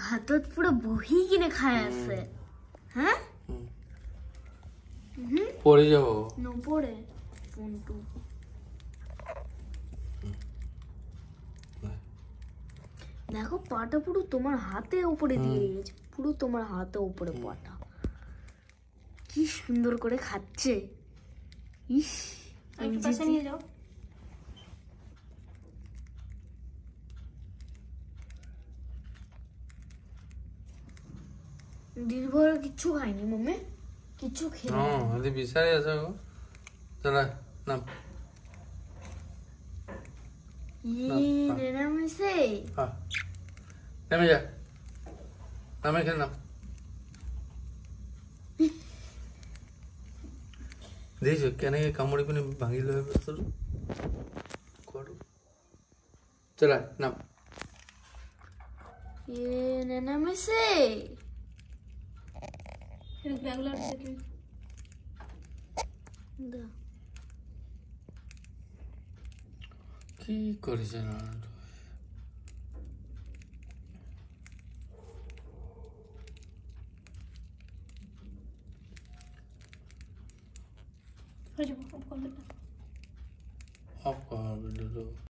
হাতত পুরো বহি কিনে খায় আছে হ্যাঁ পড়ে যাবো নপড়ে পন্টু দেখো পাটা পুরো তোমার হাতে উপরে দিয়ে গেছে পুরো তোমার হাতে উপরে পাটা কি সুন্দর করে খাচ্ছে ইস একটু পাশে নিয়ে যাও দিনভর কিচ্ছু খাইনি মম্মি কিচ্ছু খেয়ে అది బిసారి చేసావు চলা নাম নেনামেছে নেমে যা নামে এখানে নাম দেখছো কেন কামড়ি পিনে ভাঙিল হয়ে বস্তু করো চলা নাম নেনামেছে ব্যাগগুলো দেখি কি করেছে না হয়ে যাবো অফ কর ভিডিও